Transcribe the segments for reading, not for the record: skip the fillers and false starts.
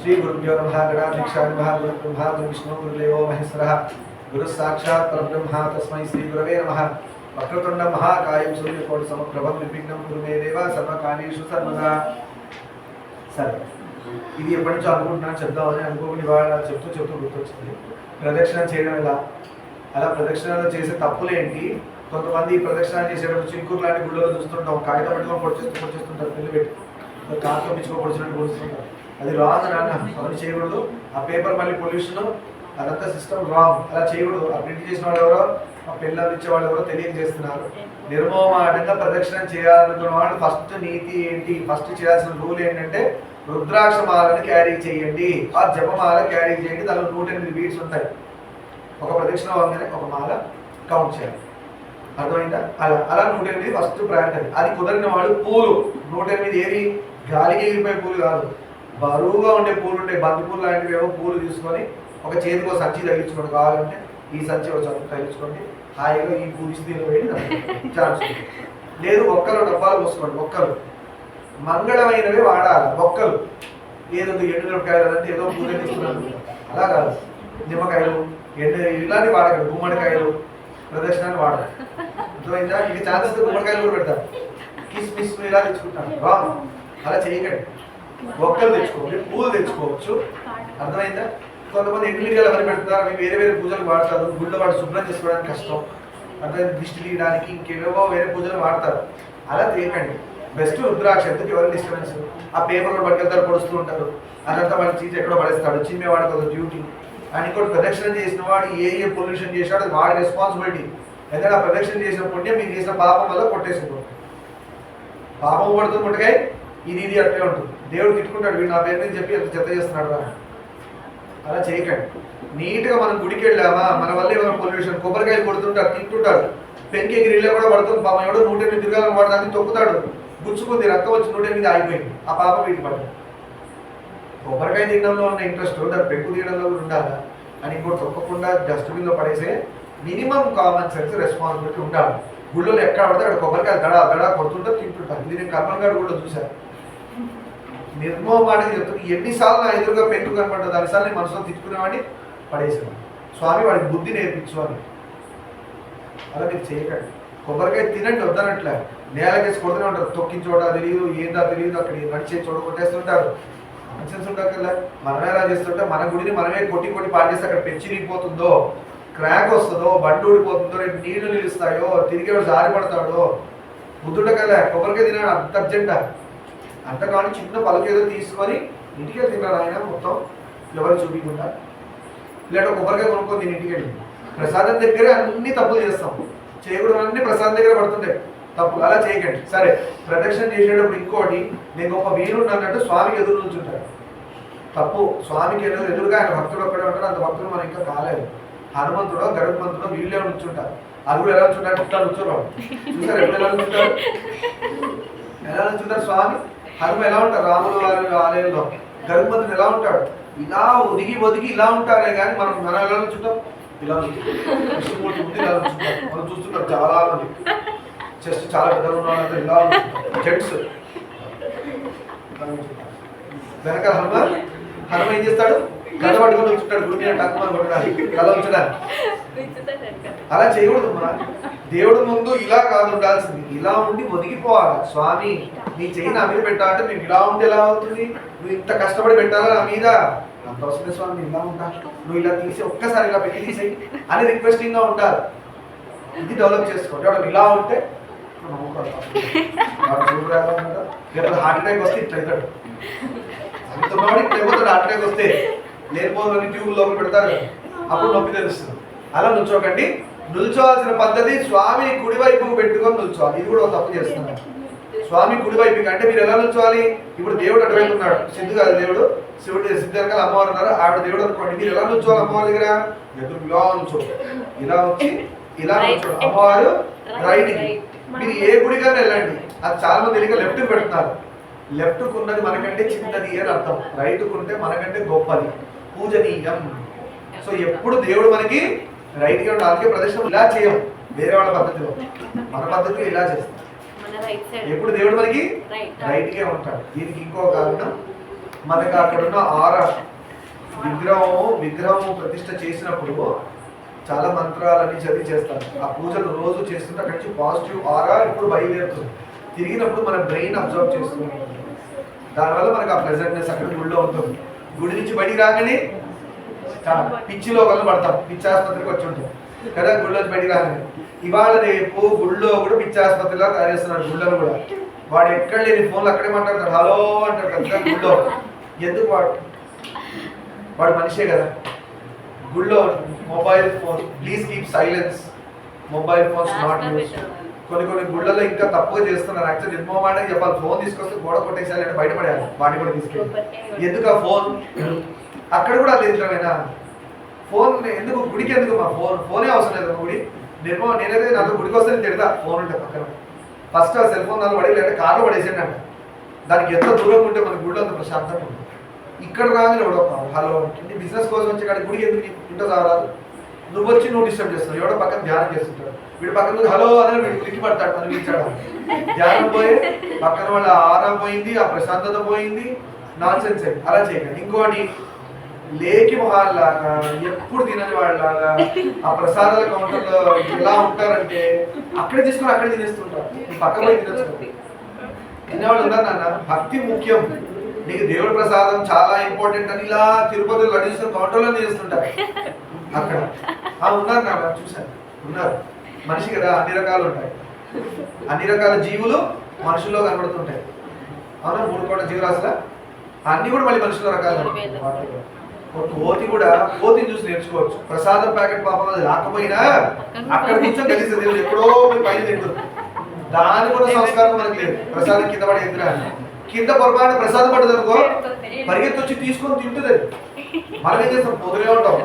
श्री गुरुभ्यो नमः। गणाध्यक्षाय नमः। गुरुब्रह्मा गुरुविष्णु गुरुदेवो महेश्वरः। गुरु साक्षात् परब्रह्म तस्मै श्री गुरवे नमः। वक्रतुंड महाकायं सूर्यकोटि समप्रभं निर्विघ्नं कुरु मे देव सर्वकार्येषु सर्वदा। సరే, ఇది ఎప్పటి నుంచో అనుకుంటున్నాను చెప్దామని అనుకోని వాళ్ళ చెప్తూ గుర్తొచ్చింది. ప్రదక్షిణ చేయడం ఎలా, అలా ప్రదక్షిణలో చేసే తప్పులు ఏంటి. కొంతమంది ప్రదక్షిణ చేసేటప్పుడు చిలుకూరు లాంటి గుళ్ళలో చూస్తుంటాం, కాగితం పెట్టుకొని పొడిచేస్తుంటారు, పెళ్లి పెట్టి కాగితం పిచ్చుకొని పొడిచినట్టు పొడుస్తుంటారు. అది రాంగ్ నాన్న, అవన్నీ చేయకూడదు. ఆ పేపర్ మళ్ళీ పొల్యూషన్, అదంతా సిస్టమ్ రాంగ్, అలా చేయకూడదు. ఆ ప్రింట్ చేసిన వాళ్ళు ఎవరో, ఆ పిల్లలు ఇచ్చే వాళ్ళు ఎవరో తెలియజేస్తున్నారు. నిర్మోహమాటంగా ప్రదక్షిణం చేయాలనుకున్న వాళ్ళు ఫస్ట్ నీతి ఏంటి, ఫస్ట్ చేయాల్సిన రూల్ ఏంటంటే రుద్రాక్ష మాలను క్యారీ చేయండి, ఆ జపమాల క్యారీ చేయండి. దానిలో 108 బీడ్స్ ఉంటాయి. ఒక ప్రదక్షిణ వంగనే ఒక మాల కౌంట్ చేయాలి, అర్థమైందా? అలా 108 ఫస్ట్ ప్రయారిటీ. అది కుదరిన వాళ్ళు పూలు 108 ఏవి గాలికి ఎగిరిపోయే పూలు కాదు, బరువుగా ఉండే పూలు ఉంటాయి, బంతి పూలు లాంటివి ఏవో పూలు తీసుకొని ఒక చేతికి సంచి తగిలించుకోండి. కావాలంటే ఈ సంచి ఒక తగిలించుకోండి, హాయిగా ఈ పూజ స్థితిలో వేడి ఛాన్స్. లేదు ఒక్కలు డబ్బాలు పోసుకోండి. ఒక్కలు మంగళమైనవి వాడాలి. ఒక్కలు ఏదో ఎండుమిరపకాయలు అంటే ఏదో పూజ ఇస్తున్నారు, అలా కాదు. నిమ్మకాయలు ఇలాంటివి వాడకండి. గుమ్మడికాయలు ప్రదర్శనాన్ని వాడాలి, అర్థమైందా? ఇక ఛాన్సెస్ గుమ్మడికాయలు కూడా పెడతారు, కిస్మిస్ ఇలా తెచ్చుకుంటారు. రాంగ్, అలా చేయకండి. ఒక్కలు తెచ్చుకోండి, పూలు తెచ్చుకోవచ్చు, అర్థమైందా? కొంతమంది ఎండుమిరకాయలు అవన్నీ పెడతారు, అవి వేరే వేరే పూజలు వాడతారు. గుళ్ళో వాడు శుభ్రం చేసుకోవడానికి కష్టం, అంటే దిష్టి తీయడానికి ఇంకేవేవో వేరే పూజలు వాడతారు. అలా చేయకండి. బెస్ట్ రుద్రాక్ష. ఎందుకు ఎవరి డిస్టర్బెన్స్? ఆ పేపర్లో పట్టుకెళ్తారు, పొడుస్తూ ఉంటారు, అదంతా వాడి చీజ్ ఎక్కడో పడేస్తాడు, చిమ్మేవాడు కదా డ్యూటీ. అని ఇంకోటి ప్రదక్షిణ చేసిన వాడు ఏ పొల్యూషన్ చేశాడో అది వాడి రెస్పాన్సిబిలిటీ. ఎందుకంటే ఆ ప్రదక్షిణ చేసిన పుణ్యం మీరు చేసిన పాపం వల్ల కొట్టేసుకుంటారు. పాపం పడుతుంది ముట్టకాయ, ఇది అట్లే ఉంటుంది. దేవుడు తిట్టుకుంటాడు, వీడు నా పేరు మీద చెప్పి ఎంత చెత్త చేస్తున్నాడు రా. అలా చేయకండి. నీట్గా మనం గుడికి వెళ్ళామా, మన వల్ల ఏమైనా పొల్యూషన్, కొబ్బరికాయలు కొడుతుంటారు, తింటుంటారు, పెంకి ఎగిరిలో కూడా పడుతుంది. పాపం ఎవడో 108 తిరగాలని వాడడానికి తొక్కుతాడు, గుచ్చుకుంది, రక్తం వచ్చి 108 ఆగిపోయింది. ఆ పాపం వీటి పడుతుంది. కొబ్బరికాయ తినడంలో ఉన్న ఇంట్రెస్ట్ దాన్ని పెంకు తీయడంలో కూడా ఉండాలా అని ఇంకోటి తొక్కకుండా డస్ట్బిన్లో పడేసే మినిమం కామన్ సెన్స్ రెస్పాన్సిబిలిటీ ఉండాలి. గుళ్ళో ఎక్కడ పడితే అక్కడ కొబ్బరికాయలు దడా కొడుతుంటారు, తింటుంటారు. ఇది నేను కర్మగాడు కూడా చూశాను. నిర్మోహమాటకి చెప్తుంది. ఎన్నిసార్లు నా ఎదురుగా పెంకు కనపడ్డా దానిసార్లు నేను మనసులో తిట్టుకునేవాడిని, పడేసాను. స్వామి వాడికి బుద్ధి నేర్పించు అని. అలా మీరు చేయకండి. కొబ్బరికాయ తినండి వద్దనట్లే, నేలకేసి కొడుతూనే ఉంటారు. తొక్కిన చోట తెలియదు, ఏందా తెలియదు, అక్కడ నడిచే చోట కొట్టేస్తుంటారు. కాన్షియన్స్ ఉండక్కర్లే. మనమే ఎలా చేస్తుంటే మన గుడిని మనమే కొట్టి పాడేస్తే అక్కడ పెంచిరిగిపోతుందో, క్రాక్ వస్తుందో, బండి ఊడిపోతుందో, రేపు నీళ్లు నిలుస్తాయో, తిరిగి జారి పడతాడో బుద్ధుండకలే. కొబ్బరికాయ తినాడు అంత అర్జెంటా అంత కానీ చిన్న పలకేదో తీసుకొని ఇంటికి తిన్నాడు ఆయన మొత్తం ఎవరు చూపించకుండా. ఇలాంటి కొబ్బరికాయ కొనుక్కొని నేను ఇంటికి వెళ్ళి ప్రసాదం దగ్గరే అన్ని తప్పులు చేస్తాం. చేయకూడదు అన్ని ప్రసాదం దగ్గర పడుతుంటాయి తప్పులు. అలా చేయకండి. సరే, ప్రదక్షిణ చేసేటప్పుడు ఇంకోటి, నేను గొప్ప వీరుడు అన్నట్టు స్వామికి ఎదురు నుంచుంటాడు. తప్పు. స్వామికి ఎదురుగా ఆయన భక్తుడు ఒక్కడే ఉంటాడు. అంత భక్తులు మనం ఇంకా కాలేదు. హనుమంతుడో గరుత్మంతుడో వీళ్ళే నుంచుంటారు. అది కూడా ఎలా నుంచుంటారు? ఇట్లా నుంచున్నాడు చూసారు. ఎప్పుడు ఎలా నుంచుంటారు? ఎలా నుంచుంటారు? స్వామి హనుమ ఎలా ఉంటారు? రాముల వారి ఆలయంలో గరుత్మంతుడు ఎలా ఉంటాడు? ఇలా ఒదిగి ఇలా ఉంటారే కానీ మనం ఎలా నుంచుంటాం? ఇలా కృష్ణమూర్తి ముందు ఇలా నుంచుంటాం. మనం చూస్తుంటాం చాలా మంది చెస్ట్ చాలా పెద్దగా ఉన్న ఇలా జెంట్స్. వెనక హనుమ ఏం చేస్తాడు? కథ పట్టుకొని ఉంచుంటాడు, గుడి టక్కుమని కొట్టడానికి, కథ ఉంచడానికి. అలా చేయకూడదు. మన దేవుడు ముందు ఇలా కాదు ఉండాల్సింది, ఇలా ఉండి ఒదిగిపోవాలి. స్వామి నీ చెయ్యి నా మీద పెట్టా అంటే మేము ఇలా ఉంటే ఎలా అవుతుంది? నువ్వు ఇంత కష్టపడి పెట్టాలా నా మీద? అంత అవసరం స్వామి, నేను ఇలా ఉంటా, నువ్వు ఇలా తీసి ఒక్కసారి ఇలా పెట్టి తీసేయి అని రిక్వెస్టింగ్గా ఉండాలి. ఇది డెవలప్ చేసుకోండి. వాడు ఇలా ఉంటే హార్ట్ అటాక్ వస్తే ఇట్లా అవుతాడు. అందుతున్నవాడు ఇట్లా అయిపోతాడు. హార్ట్ అటాక్ వస్తే లేనిపోదని ట్యూబ్ లోపల పెడతారు, అప్పుడు నొప్పి తెలుస్తుంది. అలా నుంచోకండి. నిల్చోవాల్సిన పద్ధతి స్వామి కుడివైపు పెట్టుకొని నిల్చోవాలి. ఇది కూడా తప్పు చేస్తున్నారు. స్వామి కుడివైపు అంటే మీరు ఎలా నిల్చోవాలి? ఇప్పుడు దేవుడు అటువైపు ఉన్నాడు, సిద్ధు కాదు దేవుడు, శివుడు సిద్ధు వెనకాల అమ్మవారు ఉన్నారు, ఆవిడ దేవుడు అనుకోండి. మీరు ఎలా నిల్చోవాలి? అమ్మవారి దగ్గర ఎదురు ఇలా నుంచో, ఇలా వచ్చి ఇలా నుంచో. అమ్మవారు రైట్కి. మీరు ఏ గుడికైనా వెళ్ళండి, అది చాలా మంది తెలియక లెఫ్ట్కి పెడుతున్నారు. లెఫ్ట్కు ఉన్నది మనకంటే చిన్నది అని అర్థం, రైట్కు ఉంటే మనకంటే గొప్పది, పూజనీయం. సో ఎప్పుడు దేవుడు మనకి రైట్గా ఉండాలి. అందుకే ప్రదర్శన ఇలా చేయం వేరే వాళ్ళ పద్ధతిలో, మన పద్ధతిలో ఇలా చేస్తాం. ఎప్పుడు దేవుడు మనకి రైట్గా ఉంటాడు. దీనికి ఇంకో కారణం మనకి అక్కడ ఉన్న విగ్రహం ప్రతిష్ఠ చేసినప్పుడు చాలా మంత్రాలని చదివి చేస్తారు. ఆ పూజలు రోజు చేస్తుంటే అక్కడి నుంచి పాజిటివ్ ఆరా ఇప్పుడు బయలుదేరుతుంది. తిరిగినప్పుడు మన బ్రెయిన్ అబ్జర్వ్ చేస్తుంది. దానివల్ల మనకు ఆ ప్రెజెంట్నెస్ అక్కడ గుడిలో ఉంటుంది. గుడి నుంచి బయటికి రాగానే పిచ్చిలో ఒకళ్ళు పడతాం, పిచ్చి ఆసుపత్రికి వచ్చి ఉంటాం కదా. గుడిలోంచి బయటికి రాగానే ఇవాళ రేపు గుళ్ళో కూడా పిచ్చి ఆసుపత్రిలా తయారు చేస్తున్నారు. గుళ్ళను కూడా వాడు ఎక్కడ లేని ఫోన్లు అక్కడే మాట్లాడతాడు, హలో అంటాడు కదా గుళ్ళో. ఎందుకు వాడు మనిషే కదా. గుళ్ళో mobile phone please keep silence, mobile phones not use. కొన్ని గుళ్ళలో ఇంకా తప్పుగా చేస్తున్నారు. యాక్చువల్ నిర్మమానికి చెప్పాలి, ఫోన్ తీసుకొస్తే గోడ కొట్టేసాలి అంటే బయటపడేయాలి, వాటిని కూడా తీసుకెళ్ళి. ఎందుకు ఆ ఫోన్ అక్కడ కూడా అది ఎందుకమైనా ఫోన్ ఎందుకు గుడికి ఎందుకు? మా ఫోనే అవసరం లేదు గుడి. నేనైతే నాకు గుడికి వస్తే తిడతా ఫోన్ ఉంటే పక్కన. ఫస్ట్ ఆ సెల్ ఫోన్ నాలుగు పడేది, అంటే కార్లో పడేసాడు అంట. దానికి ఎంత దూరంగా ఉంటే మన గుడిలో అంత ప్రశాంతంగా ఉంటుంది. ఇక్కడ రాగానే ఎవడో హలో నీ బిజినెస్ కోసం వచ్చి కానీ గుడికి ఎందుకు ఇంట్లో రావాలి? నువ్వు వచ్చి నువ్వు డిస్టర్బ్ చేస్తావు. ఎవడో పక్కన ధ్యానం చేస్తుంటాడు, వీడు పక్కన హలో అని వీడు క్లిక్ పడతాడు, మనం ఇచ్చాడు. ధ్యానం పోయి పక్కన వాళ్ళ ఆరా పోయింది, ఆ ప్రశాంతత పోయింది. నాన్ సెన్స్ అలా చేయకండి. ఇంకోటి లేకి వాళ్ళలాగా ఎప్పుడు తినని వాళ్ళలాగా ఆ ప్రసాదాల కౌంటర్లో ఎలా ఉంటారంటే అక్కడే తీసుకుని అక్కడే తినేస్తుంటారు. పక్క పోయి తినచ్చు. తినేవాళ్ళు ఉన్నారు నాన్న. భక్తి ముఖ్యం. నీకు దేవుడి ప్రసాదం చాలా ఇంపార్టెంట్ అని ఇలా తిరుపతిలో లడ్డూసుకుని కౌంటర్లో చేస్తుంటారు. అక్కడ ఉన్నారు నాన్న, చూశాను, ఉన్నారు. మనిషి కదా, అన్ని రకాలు ఉంటాయి. అన్ని రకాల జీవులు మనుషుల్లో కనబడుతుంటాయి. అవునా? 3 కోట్ల జీవరాశుల అన్ని కూడా మళ్ళీ మనుషుల రకాలు. కోతి కూడా కోతిని చూసి నేర్చుకోవచ్చు. ప్రసాదం ప్యాకెట్ పాపం అది రాకపోయినా అక్కడ కూర్చొని తెలిసి దేవుడు ఎక్కడో పోయి పైన తింటుంది. దాని కూడా సంస్కారం మనకు లేదు. ప్రసాదం కింద పడి ఎదురా కింద పొరపాటు ప్రసాదం పడ్డది అనుకో, పరిగెత్తి వచ్చి తీసుకొని తింటుంది. మనం ఏం చేస్తాం? పోతూనే ఉంటాం.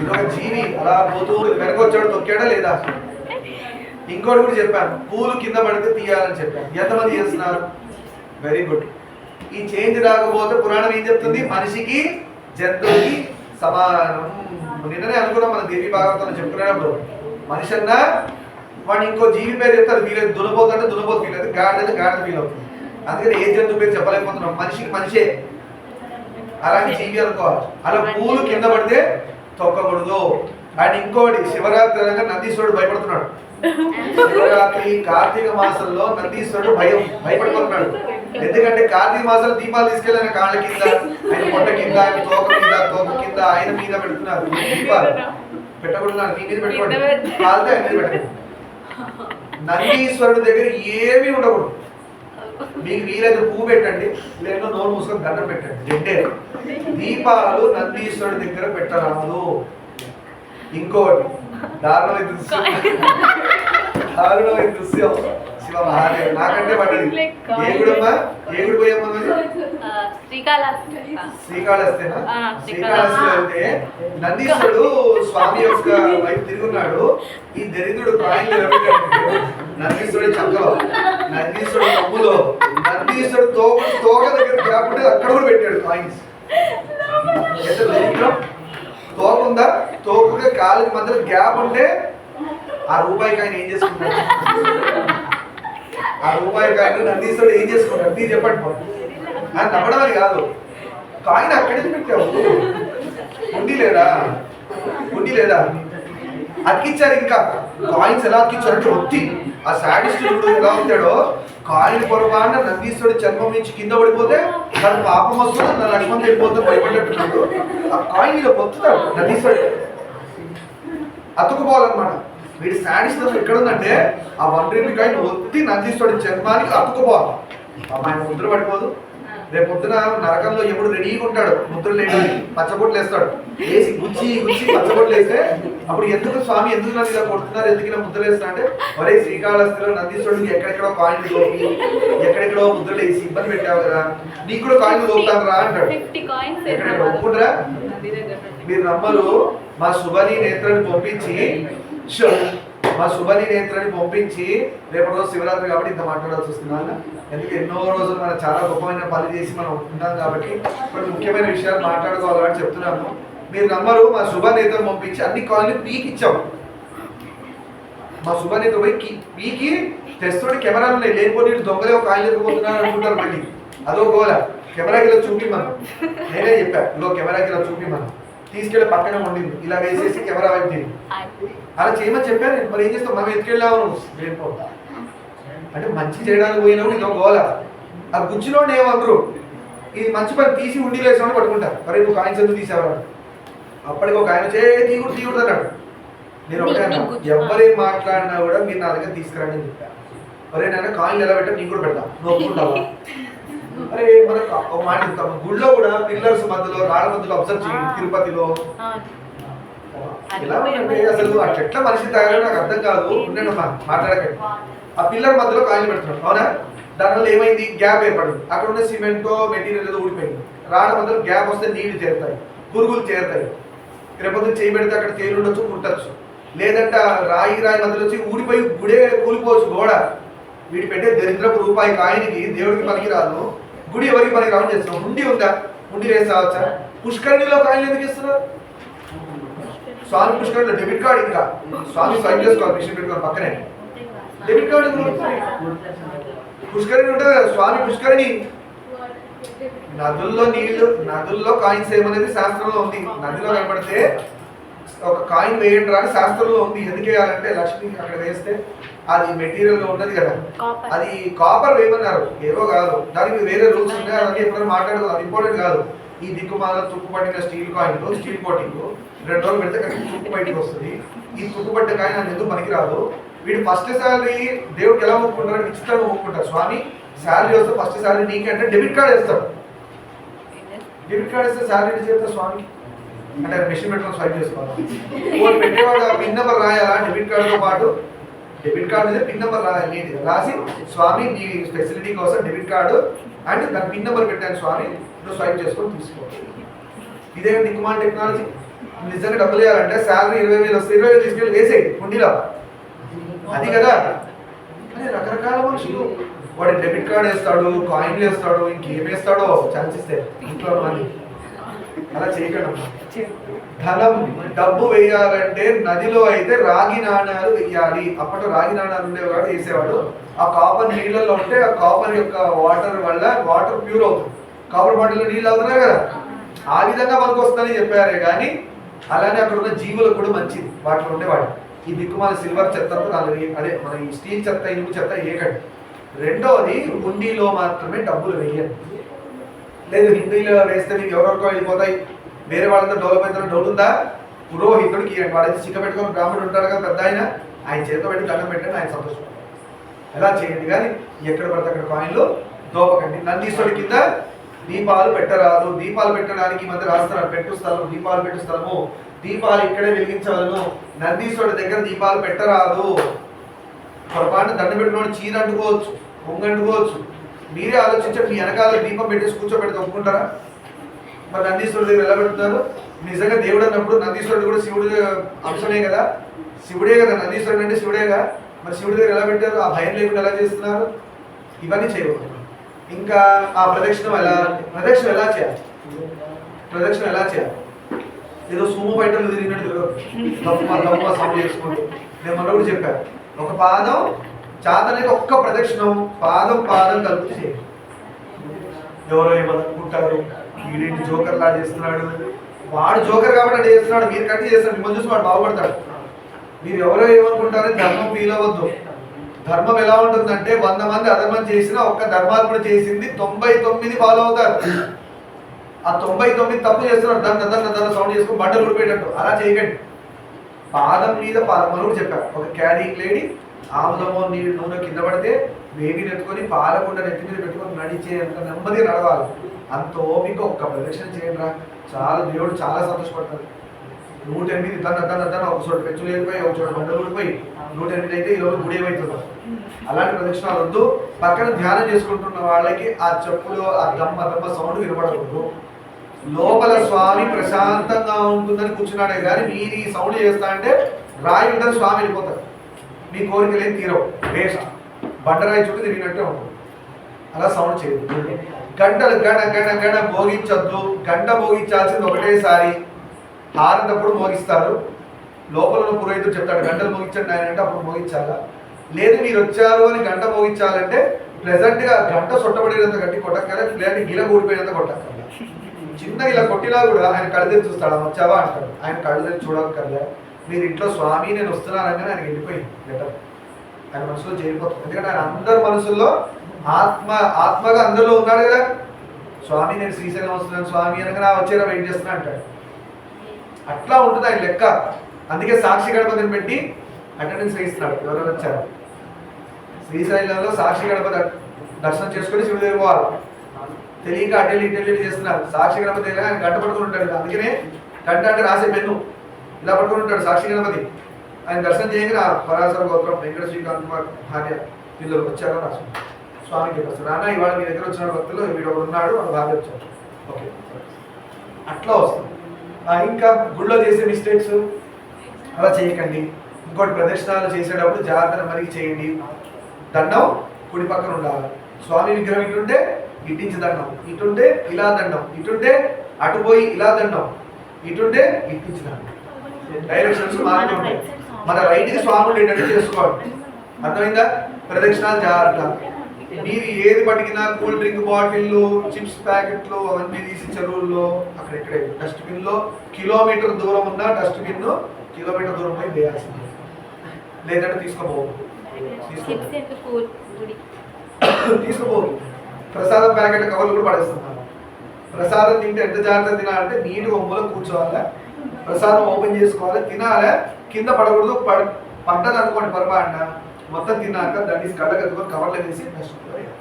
ఇదొక జీవి, అలా పోతూ వెనక వచ్చాడు, తొక్కాడా లేదా? ఇంకోటి కూడా చెప్పాను, పూలు కింద పడితే తీయాలని చెప్పాను. ఎంతమంది చేస్తున్నారు? Very good. ఈ చేంజ్ రాకపోతే పురాణం ఏం చెప్తుంది? మనిషికి జంతువుకి సమానం. నిన్ననే అనుకున్నాం మన దేవి భాగవతంలో చెప్పుకునేటప్పుడు, మనిషి అన్నా వాడు ఇంకో జీవి పేరు చెప్తారు, వీలేదు. దున్నపోతు అంటే దున్నపోతు ఫీల్ అవుతుంది, గాడి అంటే గాడి ఫీల్ అవుతుంది. అందుకని ఏ జంతువు పేరు చెప్పలేకపోతున్నాం. మనిషికి మనిషే, అలాంటి జీవి అనుకోవాలి. అలా పూలు కింద పడితే తొక్కకూడదు. అండ్ ఇంకోటి, శివరాత్రి అనగా నందీశ్వరుడు భయపడుతున్నాడు. శివరాత్రి కార్తీక మాసంలో నందీశ్వరుడు భయపడుతున్నాడు. ఎందుకంటే కార్తీక మాసంలో దీపాలు తీసుకెళ్ళిన కాళ్ళ కింద, ఆయన పొట్ట కింద, ఆయన తోక కింద ఆయన మీద పెడుతున్నారు. దీపాలు పెట్టకూడదు, నీ మీద పెట్టుకోండి, కాలితే ఆయన మీద పెట్టండి. నందీశ్వరుడు దగ్గర ఏమీ ఉండకూడదు. మీకు వీలైతే పువ్వు పెట్టండి, లేదా నోరు మూసుకొని దండం పెట్టండి. రెండే. దీపాలు నందీశ్వరుడి దగ్గర పెట్టరాదు. ఇంకోటి దారుణమైన దృశ్యం శివ మహాదేవ్ నాకంటే పడ్డది. ఏ గుడమ్మా? ఏ గుడి పోయమ్మా? శ్రీకాళహస్తేనా? శ్రీకాళహస్తిలో వెళ్తే నందీశ్వరుడు స్వామి యొక్క వైపు తిరుగున్నాడు. ఈ దరిద్రుడు కాయిన్ నందీశ్వరుడి చక్కలో, నందీశ్వరుడు కమ్ములో, నందీశ్వరుడు తోక దగ్గర గ్యాప్ ఉంటే అక్కడ కూడా పెట్టాడు కాయిన్స్. ఎంత దరిద్రం! తోక ఉందా? తోకగా కాలుకి మధ్యలో గ్యాప్ ఉంటే ఆ రూపాయి కాయన ఏం చేసుకుంటాడు? ఆ రూపాయి కాయన నందీశ్వరుడు ఏం చేసుకుంటాడు? మీరు చెప్పండి. నమ్మడం అని కాదు, కాయిన్ అక్కడే పెట్టావు. ఉండి లేదా అతికిచ్చారు. ఇంకా కాయిన్స్ ఎలా అతికిచ్చారు అంటే ఒత్తి. ఆ శాడిస్ట్ ఎలా ఉంటాడో, కాయిన్ పొరపాటున నందీశ్వరుడు చర్మం నుంచి కింద పడిపోతే తన పాపం వస్తుంది, నా లక్ష్మణ్ వెళ్ళిపోతే భయపడ్డట్టున్నాడు. ఆ కాయిన్ ఇలా పొత్తుతాడు నందీశ్వరుడు, అతుకుపోవాలన్నమాట. వీడి శాడిస్ట్ ఎక్కడ ఉందంటే ఆ 1 రూపీ కాయిన్ ఒత్తి నందీశ్వరుడి చర్మానికి అతుకుపోవాలి. ఆయన ముద్ర పడిపోదు. రేపు పొద్దున నరకంలో ఎప్పుడు రెడీగా ఉంటాడు, ముద్రలు వేసి పచ్చబొట్లు వేస్తాడు. వేసి గుచ్చి పచ్చబొట్లు వేస్తే అప్పుడు ఎందుకు స్వామి ఎందుకు నన్ను ఇలా కొడుతున్నారు, ఎందుకు ఇలా ముద్రలు వేస్తున్నా అంటే, ఒరే శ్రీకాళహస్తిలో నందీశ్వరుడికి ఎక్కడెక్కడో కాయిన్లు దోపి ఎక్కడెక్కడో ముద్రలు వేసి ఇబ్బంది పెట్టావు కదా, నీకు కూడా కాయిన్లు దోపుతాను రా అంటాడు. ఎక్కడెక్కడ ఒప్పుకుంటారా? మీరు నమ్మరు. మా శుభని నేత్రాన్ని పంపించి రేపటి రోజు శివరాత్రి కాబట్టి ఇంత మాట్లాడాల్సి వస్తున్నాను. ఎందుకంటే ఎన్నో రోజులు మనం చాలా గొప్పమైన పని చేసి మనం ఉంటాం కాబట్టి కొన్ని ముఖ్యమైన విషయాలు మాట్లాడుకోవాలని చెప్తున్నాము. మీరు నమ్మరు. మా శుభనేత్రం పంపించి అన్ని కాయిన్లు పీకిచ్చాము. మా శుభనేత్రం పోయి పీకి తెస్తుడి కెమెరాలు ఉన్నాయి, లేకపోతే దొంగలే ఒక కాయిన్ ఎదుర్కొపోతున్నారు అనుకుంటారు. మళ్ళీ అదో గోల. కెమెరాకి ఇలా చూపిమను, నేనే చెప్పా ఇగో కెమెరాకి ఇలా చూపిమను, తీసుకెళ్ళి పక్కన ఉండింది ఇలా వేసేసి కెమెరా వైపు తీరు అలా చేయమని చెప్పాను నేను. మరి ఏం చేస్తావు, మనం ఎత్తుకెళ్ళావు నువ్వు అంటే మంచి చేయడానికి పోయినావు ఇదో గోల. ఆ గుచ్చిలోని ఏమంటారు, ఇది మంచి పని తీసి ఉండి వేసామని పట్టుకుంటారు. మరి నువ్వు కాయిన్స్ ఎందుకు తీసేవాడు, అప్పటికి ఒక ఆయన తీయకూడదు అన్నాడు. నేను ఒకటే అన్నా, ఎవరేం మాట్లాడినా కూడా మీరు నా దగ్గర తీసుకురండి అని చెప్పాను. మరి నేను కాయిన్లు ఎలా పెట్టా నీకు కూడా పెడతా, నువ్వు ఒప్పుకుంటావా? అరే మనకు ఒక మాట చెప్తాము, గుళ్ళో కూడా పిల్లర్స్ మధ్యలో రాళ్ళ మధ్యలో అబ్జర్వ్ చేయండి, తిరుపతిలో ఎలా ఉందంటే అసలు అట్లా మనిషి తయారు నాకు అర్థం కాదు. ఉండండి మాట్లాడకండి. ఆ పిల్లర్ మధ్యలో కాయిన్లు పెడుతున్నాడు అవునా, దానివల్ల ఏమైంది, గ్యాప్ ఏర్పడింది. అక్కడ ఉన్న సిమెంటో మెటీరియల్ ఏదో ఊడిపోయింది. రాళ్ళ మధ్యలో గ్యాప్ వస్తే నీళ్లు చేరుతాయి, పురుగులు చేరుతాయి. రేపొద్దు చేయి పెడితే అక్కడ తేలు ఉండొచ్చు, కుట్టచ్చు. లేదంటే రాయి మధ్యలో వచ్చి ఊడిపోయి గుడే కూలిపోవచ్చు గోడ. వీటి పెట్టే దరిద్రపు రూపాయి కాయిన్కి దేవుడికి పనికిరాదు, గుడి ఎవరికి పనికిరావని చేస్తున్నాం. ఉండి ఉందా, ఉండి వేసావచ్చా? పుష్కరిణిలో కాయిన్లు ఎందుకు ఇస్తున్నారు? స్వామి పుష్కరిణిలో డెబిట్ కార్డు, ఇంకా స్వామి స్వైప్ చేసుకోవాలి, మిషన్ పెట్టుకోవాలి పక్కనే డెబిట్ కార్డు. పుష్కరిణి ఉంటుంది కదా, స్వామి పుష్కరిణి. నదుల్లో నీళ్లు, నదుల్లో కాయిన్స్ ఏమనేది శాస్త్రంలో ఉంది. నదిలో కనబడితే ఒక కాయిన్ వేయండి అని శాస్త్రంలో ఉంది. ఎందుకు వేయాలంటే లక్ష్మి అక్కడ వేస్తే అది మెటీరియల్ లో ఉన్నది కదా, అది కాపర్ వేయమన్నారు, ఏవో కాదు. దానికి వేరే రూల్స్ ఉన్నాయి, అవన్నీ ఎప్పుడైనా మాట్లాడుకో, అది ఇంపార్టెంట్ కాదు. ఈ దిక్కుమాల తుక్కు పట్టిన స్టీల్ కాయిన్, స్టీల్ కోటింగ్ 2 రోజులు పెడితే తుక్కు బయటకు వస్తుంది. ఈ తుక్కు పట్టిన కాయిన్ అది ఎందుకు పనికిరాదు. వీడు ఫస్ట్ శాలరీ దేవుడికి ఎలా ఒప్పుకుంటారు, విచిత్రంగా ఒప్పుకుంటారు. స్వామి శాలరీ వస్తే ఫస్ట్ శాలరీ నీకంటే డెబిట్ కార్డ్ వేస్తాడు. డెబిట్ కార్డ్ వేస్తే శాలరీ చేస్తారు స్వామి అంటే మెషిన్ పెట్టుకొని స్వైప్ చేసుకోవాలి. పెట్టేవాడు పిన్ నెంబర్ రాయాలా డెబిట్ కార్డుతో పాటు, డెబిట్ కార్డు మీద పిన్ నెంబర్ రాయాలి, రాసి స్వామి నీ ఫెసిలిటీ కోసం డెబిట్ కార్డు అండ్ దాని పిన్ నెంబర్ పెట్టాను స్వామి, నువ్వు స్వైప్ చేసుకొని తీసుకోవాలి. ఇదే దిక్కుమాల టెక్నాలజీ. నిజంగా డబ్బులు వేయాలంటే శాలరీ 20,000 వస్తే 20,000 తీసుకెళ్ళి వేసేయి ఉండిలో, అది కదా. అదే రకరకాల మనుషులు, వాడు డెబిట్ కార్డు వేస్తాడు, కాయిన్లు వేస్తాడు, ఇంకేం వేస్తాడో ఛాన్స్ ఇస్తే ఇంట్లో మనీ. అలా చేయకండి. ధనం డబ్బు వేయాలంటే నదిలో అయితే రాగి నాణాలు వేయాలి. అప్పట్లో రాగి నాణాలు ఉండేవాడు, వేసేవాడు. ఆ కాపర్ నీళ్ళల్లో ఉంటే ఆ కాపర్ యొక్క వాటర్ వల్ల వాటర్ ప్యూర్ అవుతుంది. కాపర్ బాటిల్లో నీళ్ళు అవుతున్నాయి కదా, ఆ విధంగా మనకు వస్తుందని చెప్పారే కానీ అలానే అక్కడ ఉన్న జీవులకు కూడా మంచిది వాటిలో ఉండేవాడు. ఈ దిక్కుమాల సిల్వర్ చెత్తతో అదే మన ఈ స్టీల్ చెత్త, ఇనుము చెత్త వేయకండి. రెండవది హుండీలో మాత్రమే డబ్బులు వేయండి. లేదు హిందీలో వేస్తే మీకు ఎవరెవరికో వెళ్ళిపోతాయి, వేరే వాళ్ళతో డెవలప్ అవుతున్న డౌట్ ఉందా, పురోహితుడికి వాడైతే చిక్క పెట్టుకొని బ్రాహ్మణుడు ఉంటారు కదా పెద్ద ఆయన చేత పెట్టి దండం పెట్టండి, ఆయన సంతోషపడతారు. ఎలా చేయండి కానీ ఎక్కడ పడితే అక్కడ కాయిన్లు దోపకండి. నందీశ్వరుడి కింద దీపాలు పెట్టరాదు. దీపాలు పెట్టడానికి ఈ మధ్య రాస్తున్నారు, పెట్టు స్థలము, దీపాలు పెట్టు స్థలము, దీపాలు ఇక్కడే వెలిగించవలను, నందీశ్వరుడి దగ్గర దీపాలు పెట్టరాదు. పొరపాటు దండ పెట్టినోడు చీర అంటుకోవచ్చు, పొంగ అంటుకోవచ్చు. మీరే ఆలోచించండి, మీ వెనకాల దీపం పెట్టేసి కూర్చోబెడితే ఒప్పుకుంటారా? మరి నందీశ్వరుడు దగ్గర ఎలా పెడుతున్నారు? నిజంగా దేవుడు అన్నప్పుడు నందీశ్వరుడు కూడా శివుడు అంశమే కదా, శివుడే కదా, నందీశ్వరుడు అంటే శివుడేగా. మరి శివుడి దగ్గర ఎలా పెట్టారు? ఆ భయం లేకుండా ఎలా చేస్తున్నారు? ఇవన్నీ చేయకూడదు. ఇంకా ఆ ప్రదక్షిణం ఎలా చేయాలి? ప్రదక్షిణ ఎలా చేయాలి? ఏదో సూము బయటలు తిరిగినట్టు దమ్మ సౌండ్ చేసుకుంటూ. నేను మొన్న కూడా చెప్పాను, ఒక పాదం చాతనైతే ఒక్క ప్రదక్షిణం పాదం కలుపుతూ చేయండి. ఎవరో ఏమనుకుంటారు, వీడేంటి జోకర్ లా చేస్తున్నాడు, వాడు జోకర్ కాబట్టి అలా చేస్తున్నాడు, మీరు కట్టి చేస్తాడు, మిమ్మల్ని చూసి వాడు బాగుపడతాడు. మీరు ఎవరో ఏమనుకుంటారని ధర్మం ఫీల్ అవ్వద్దు. ధర్మం ఎలా ఉంటుందంటే 100 మంది అధర్మం చేసినా ఒక్క ధర్మాత్ముడు చేసింది 99 ఫాలో అవుతారు. ఆ 99 తప్పు చేస్తున్నారు, దాన్ని సౌండ్ చేసుకుని బట్టలు ఊడిపోయేటట్టు. అలా చేయకండి. పాదం మీద పాదం అని కూడా చెప్పారు. ఒక క్యారింగ్ లేడీ ఆముదమో నూనె కింద పడితే వేడిని ఎత్తుకొని పాలకుండా నెత్తి మీద పెట్టుకొని నడిచే అంత నెమ్మదిగా నడవాలి. అంత ఓపిక ఒక్క ప్రదక్షిణ చేయండి రా, చాలా దేవుడు చాలా సంతోషపడతారు. 108 తన ఒక చోట పెంచులు వెళ్ళిపోయి, ఒక చోట బండలు ఊడిపోయి 108 అయితే ఈరోజు గుడి ఏమవుతుంది. అలాంటి ప్రదక్షిణాలు వద్దు. పక్కన ధ్యానం చేసుకుంటున్న వాళ్ళకి ఆ చెప్పులు ఆ దమ్మ సౌండ్ వినపడకూడదు. లోపల స్వామి ప్రశాంతంగా ఉంటుందని కూర్చున్నాడే కానీ మీరు ఈ సౌండ్ చేస్తా అంటే రాయి ఉంటుంది, స్వామి వెళ్ళిపోతారు. మీ కోరికలు ఏం తీరవు, వేస్ట్. బండరాయి చుట్టూ తిరిగినట్టే ఉంటుంది. అలా సౌండ్ చేయదు. గంటలు గణ మోగించొద్దు. గంట మోగించాల్సింది ఒకటేసారి. హారతప్పుడు మోగిస్తారు. లోపల ఉన్న పురోహితుడు చెప్తాడు గంటలు మోగించండి ఆయన అంటే అప్పుడు మోగించాలా. లేదు మీరు వచ్చారు అని గంట మోగించాలంటే ప్లెజెంట్ గా గంట సొట్టబడినంత గట్టి కొట్టక్కర్లే, లేదంటే గిల ఊడిపోయినంత కొట్టక్కర్లే. చిన్న ఇలా కొట్టినా కూడా ఆయన కళ్ళు తెరిచి చూస్తాడు, వచ్చావా అంటాడు. ఆయన కళ్ళు తెరిచి చూడక్కర్లే. మీరు ఇంట్లో స్వామి నేను వస్తున్నానని ఆయన వెళ్ళిపోయింది లెటర్. ఆయన మనసులో చేరిపోతుంది. ఎందుకంటే ఆయన అందరి మనసుల్లో ఆత్మగా అందరిలో ఉన్నాడు కదా. స్వామి నేను శ్రీశైలం వస్తున్నాను స్వామి అనగా వచ్చేలా వెయిట్ చేస్తున్నా అంటాడు. అట్లా ఉంటుంది ఆయన లెక్క. అందుకే సాక్షి గణపతిని పెట్టి అటెండెన్స్ వేయిస్తున్నాడు. ఎవరైనా వచ్చారు శ్రీశైలంలో సాక్షి గణపతి దర్శనం చేసుకుని శివుడి దగ్గర పోవాలి. తెలియక అటెండ్ చేస్తున్నారు. సాక్షి గణపతి దగ్గర ఆయన గంట పట్టుకుని ఉంటాడు. అందుకనే గంట అంటే రాసే పెన్ను ఇలా పట్టుకుని ఉంటాడు సాక్షి గణపతి. ఆయన దర్శనం చేయగా పరాశర గోత్రం వెంకట శ్రీకాంత్ కుమార్ భార్య వీళ్ళు వచ్చారో రాసు స్వామికి చెప్పేస్తారు, నాన్న ఇవాళ మీ దగ్గర వచ్చిన భక్తులు వీడు ఉన్నాడు వాళ్ళ భార్య వచ్చారు. ఓకే అట్లా వస్తుంది. ఇంకా గుళ్ళో చేసే మిస్టేక్స్ అలా చేయకండి. ఇంకోటి ప్రదర్శనలు చేసేటప్పుడు జాగ్రత్తగా మరీ చేయండి. దండం కుడి పక్కన ఉండాలి. స్వామి విగ్రహం ఇటుంటే ఇట్టించి దండం, ఇటుంటే ఇలా దండం, ఇటుంటే అటు పోయి ఇలా దండం, ఇటుంటే ఇట్టించి దండం. డైరెక్షన్స్ మారుతూ ఉంటాయి. మన రైట్కి స్వామి ఉండేటట్టు చేసుకోవాలి. అర్థమైందా? ప్రదక్షిణాలు జాగ్రత్త. మీరు ఏది పట్టుకినా కూల్ డ్రింక్ బాటిల్లు చిప్స్ ప్యాకెట్లు అవన్నీ తీసి చెరువుల్లో అక్కడెక్కడే డస్ట్బిన్లో కిలోమీటర్ దూరం ఉన్న డస్ట్బిన్ కిలోమీటర్ దూరం పోయి వేయాల్సింది, లేదంటే తీసుకోపోదు. ప్రసాదం ప్యాకెట్ కవర్లు కూడా పడేస్తున్నారు. ప్రసాదం తింటే ఎంత జాగ్రత్త తినాలంటే నీటి ఒమ్మలో కూర్చోవాలి, ప్రసాదం ఓపెన్ చేసుకోవాలి, తినాలి, కింద పడకూడదు. పడ్డది అనుకోండి పొరపాటున మొత్తం తిన్నాక దాన్ని కళ్ళగట్టుకొని కవర్లో వేసి డస్ట్బిన్లో వేయాలి.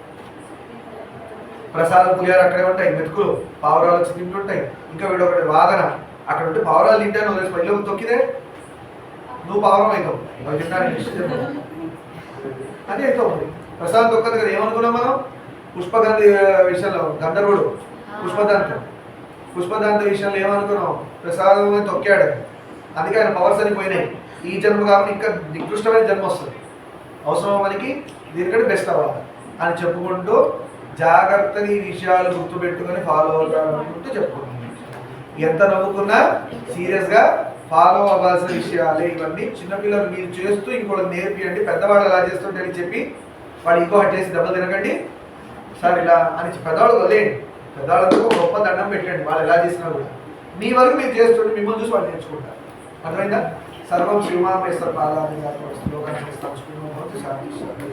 ప్రసాదం పులిహార అక్కడే ఉంటాయి, మెతుకులు పావురాలు వచ్చి తింటుంటాయి. ఇంకా వీడు ఒకటి వాదన అక్కడ ఉంటే పావురాలు తింటాను వదిలేసి పైలో తొక్కిదే నువ్వు పావురం అవుతావు, అవి తింటానికి అదే అవుతా ఉంది. ప్రసాదం తొక్కదు కదా. ఏమనుకున్నాం మనం? పుష్పగంధ విషయంలో గంధర్వుడు పుష్పదాంత విషయంలో ఏమనుకున్నాం? ప్రసాదం తొక్కాడు, అందుకే ఆయన పవర్స్ అని పోయినాయి. ఈ జన్మ కాబట్టి ఇంకా నికృష్టమైన జన్మ వస్తుంది. అవసరం మనకి దీనికంటే బెస్ట్ అవ్వాలి అని చెప్పుకుంటూ జాగ్రత్తగా ఈ విషయాలు గుర్తుపెట్టుకొని ఫాలో అవుతానుకుంటూ చెప్పుకుంటాం. ఎంత నవ్వుకున్నా సీరియస్గా ఫాలో అవ్వాల్సిన విషయాలే ఇవన్నీ. చిన్నపిల్లలు మీరు చేస్తూ ఇంకోటి నేర్పియండి. పెద్దవాళ్ళు ఎలా చేస్తుంటే అని చెప్పి వాడు ఇంకో హట్ చేసి దెబ్బలు తినకండి సార్ ఇలా అని పెద్దవాళ్ళు వదిలేయండి. పెద్దవాళ్ళకు గొప్ప దండం పెట్టండి. వాళ్ళు ఎలా చేసినా కూడా మీ వరకు మీరు చేస్తుంటే మిమ్మల్ని చూసి వాళ్ళు నేర్చుకుంటారు. అర్థమైందా? సర్వం శ్రీమామేశ్వర పాదాన్ని శాంతి.